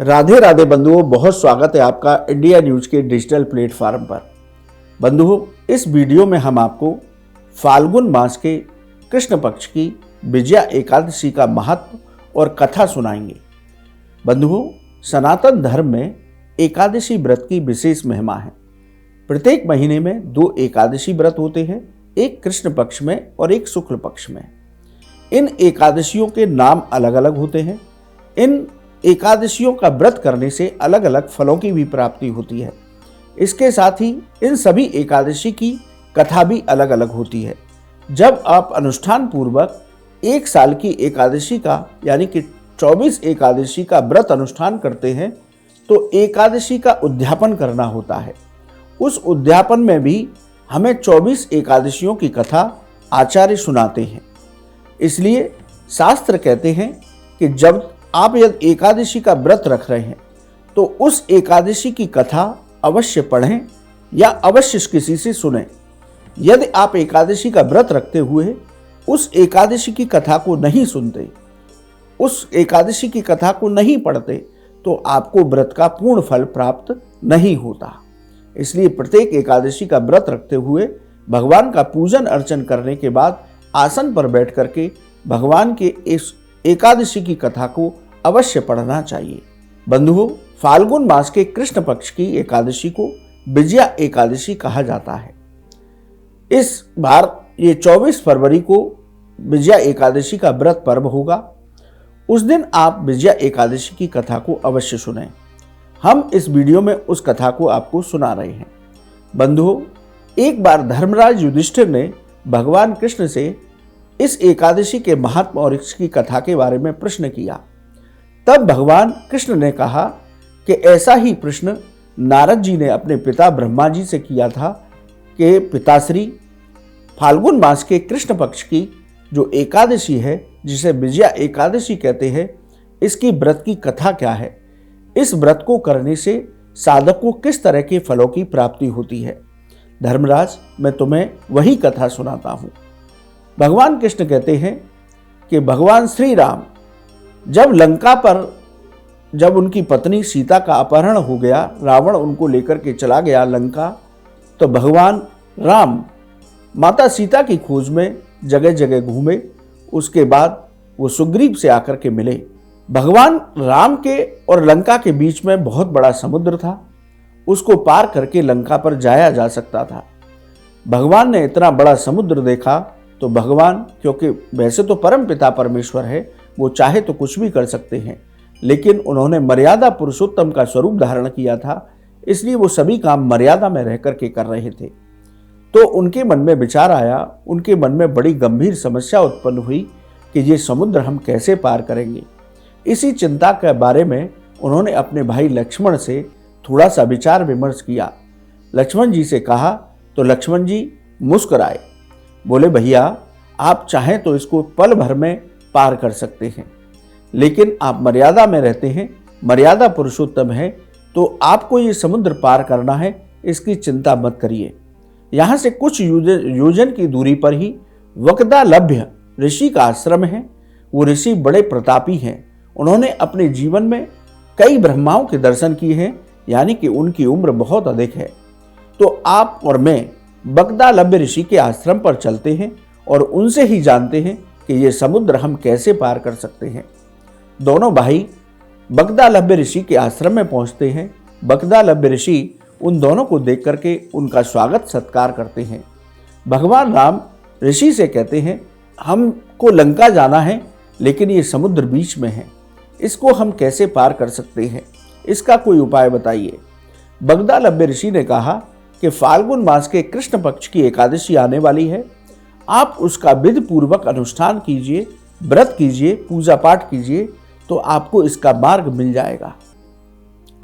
राधे राधे बंधुओं, बहुत स्वागत है आपका इंडिया न्यूज के डिजिटल प्लेटफॉर्म पर। बंधुओं, इस वीडियो में हम आपको फाल्गुन मास के कृष्ण पक्ष की विजया एकादशी का महत्व और कथा सुनाएंगे। बंधुओं, सनातन धर्म में एकादशी व्रत की विशेष महिमा है। प्रत्येक महीने में 2 एकादशी व्रत होते हैं, एक कृष्ण पक्ष में और एक शुक्ल पक्ष में। इन एकादशियों के नाम अलग अलग होते हैं। इन एकादशियों का व्रत करने से अलग अलग फलों की भी प्राप्ति होती है। इसके साथ ही इन सभी एकादशी की कथा भी अलग अलग होती है। जब आप अनुष्ठान पूर्वक 1 साल की एकादशी का यानी कि 24 एकादशी का व्रत अनुष्ठान करते हैं तो एकादशी का उद्यापन करना होता है। उस उद्यापन में भी हमें 24 एकादशियों की कथा आचार्य सुनाते हैं। इसलिए शास्त्र कहते हैं कि जब आप यदि एकादशी का व्रत रख रहे हैं तो उस एकादशी की कथा अवश्य पढ़ें या अवश्य किसी से सुनें। यदि आप एकादशी का व्रत रखते हुए उस एकादशी की कथा को नहीं सुनते, उस एकादशी की कथा को नहीं पढ़ते, तो आपको व्रत का पूर्ण फल प्राप्त नहीं होता। इसलिए प्रत्येक एकादशी का व्रत रखते हुए भगवान का पूजन अर्चन करने के बाद आसन पर बैठ करके भगवान के इस एकादशी की कथा को अवश्य पढ़ना चाहिए। बंधुओं, फाल्गुन मास के कृष्ण पक्ष की एकादशी को विजया एकादशी कहा जाता है। इस बार ये 24 फरवरी को विजया एकादशी का व्रत पर्व होगा। उस दिन आप विजया एकादशी की कथा को अवश्य सुनें। हम इस वीडियो में उस कथा को आपको सुना रहे हैं। बंधुओं, एक बार धर्मराज युधिष्ठिर ने भगवान कृष्ण से इस एकादशी के महात्मा और इसकी कथा के बारे में प्रश्न किया। तब भगवान कृष्ण ने कहा कि ऐसा ही प्रश्न नारद जी ने अपने पिता ब्रह्मा जी से किया था कि पिताश्री, फाल्गुन मास के कृष्ण पक्ष की जो एकादशी है, जिसे विजया एकादशी कहते हैं, इसकी व्रत की कथा क्या है? इस व्रत को करने से साधक को किस तरह के फलों की प्राप्ति होती है? धर्मराज, मैं तुम्हें वही कथा सुनाता हूँ। भगवान कृष्ण कहते हैं कि भगवान श्री राम जब लंका पर जब उनकी पत्नी सीता का अपहरण हो गया, रावण उनको लेकर के चला गया लंका, तो भगवान राम माता सीता की खोज में जगह जगह घूमे। उसके बाद वो सुग्रीव से आकर के मिले। भगवान राम के और लंका के बीच में बहुत बड़ा समुद्र था, उसको पार करके लंका पर जाया जा सकता था। भगवान ने इतना बड़ा समुद्र देखा तो भगवान, क्योंकि वैसे तो परम पिता परमेश्वर है, वो चाहे तो कुछ भी कर सकते हैं, लेकिन उन्होंने मर्यादा पुरुषोत्तम का स्वरूप धारण किया था, इसलिए वो सभी काम मर्यादा में रह करके कर रहे थे। तो उनके मन में विचार आया, उनके मन में बड़ी गंभीर समस्या उत्पन्न हुई कि ये समुद्र हम कैसे पार करेंगे। इसी चिंता के बारे में उन्होंने अपने भाई लक्ष्मण से थोड़ा सा विचार विमर्श किया। लक्ष्मण जी से कहा तो लक्ष्मण जी मुस्कुराए, बोले, भैया आप चाहें तो इसको पल भर में पार कर सकते हैं, लेकिन आप मर्यादा में रहते हैं, मर्यादा पुरुषोत्तम है, तो आपको ये समुद्र पार करना है, इसकी चिंता मत करिए। यहाँ से कुछ योजन की दूरी पर ही वक्दालभ्य ऋषि का आश्रम है। वो ऋषि बड़े प्रतापी हैं। उन्होंने अपने जीवन में कई ब्रह्माओं के दर्शन किए हैं, यानी कि उनकी उम्र बहुत अधिक है। तो आप और मैं बगदालभ्य ऋषि के आश्रम पर चलते हैं और उनसे ही जानते हैं कि ये समुद्र हम कैसे पार कर सकते हैं। दोनों भाई बगदालभ्य ऋषि के आश्रम में पहुंचते हैं। बगदालभ्य ऋषि उन दोनों को देख करके उनका स्वागत सत्कार करते हैं। भगवान राम ऋषि से कहते हैं, हमको लंका जाना है, लेकिन ये समुद्र बीच में है, इसको हम कैसे पार कर सकते हैं? इसका कोई उपाय बताइए। बगदालभ्य ऋषि ने कहा कि फाल्गुन मास के कृष्ण पक्ष की एकादशी आने वाली है, आप उसका विधि पूर्वक अनुष्ठान कीजिए, व्रत कीजिए, पूजा पाठ कीजिए, तो आपको इसका मार्ग मिल जाएगा।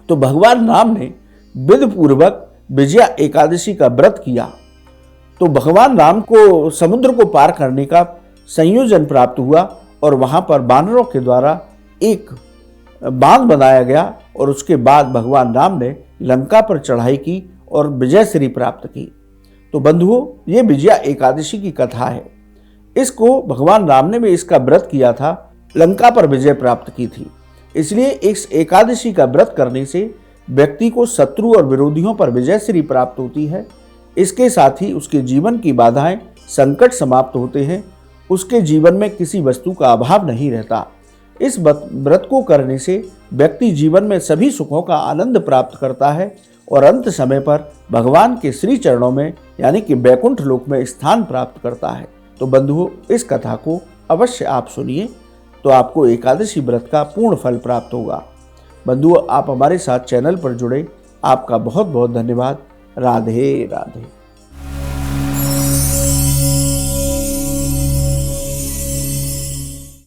तो भगवान राम ने विधि पूर्वक विजया एकादशी का व्रत किया तो भगवान राम को समुद्र को पार करने का संयोजन प्राप्त हुआ और वहां पर वानरों के द्वारा एक बांध बनाया गया और उसके बाद भगवान राम ने लंका पर चढ़ाई की और विजय श्री प्राप्त की। तो बंधुओं, ये विजया एकादशी की कथा है। इसको भगवान राम ने भी इसका व्रत किया था, लंका पर विजय प्राप्त की थी। इसलिए इस एकादशी का व्रत करने से व्यक्ति को शत्रु और विरोधियों पर विजयश्री प्राप्त होती है। इसके साथ ही उसके जीवन की बाधाएं, संकट समाप्त होते हैं। उसके जीवन में किसी वस्तु का अभाव नहीं रहता। इस व्रत को करने से व्यक्ति जीवन में सभी सुखों का आनंद प्राप्त करता है और अंत समय पर भगवान के श्री चरणों में यानी कि बैकुंठ लोक में स्थान प्राप्त करता है। तो बंधुओं, इस कथा को अवश्य आप सुनिए, तो आपको एकादशी व्रत का पूर्ण फल प्राप्त होगा। बंधुओं, आप हमारे साथ चैनल पर जुड़े, आपका बहुत बहुत धन्यवाद। राधे राधे।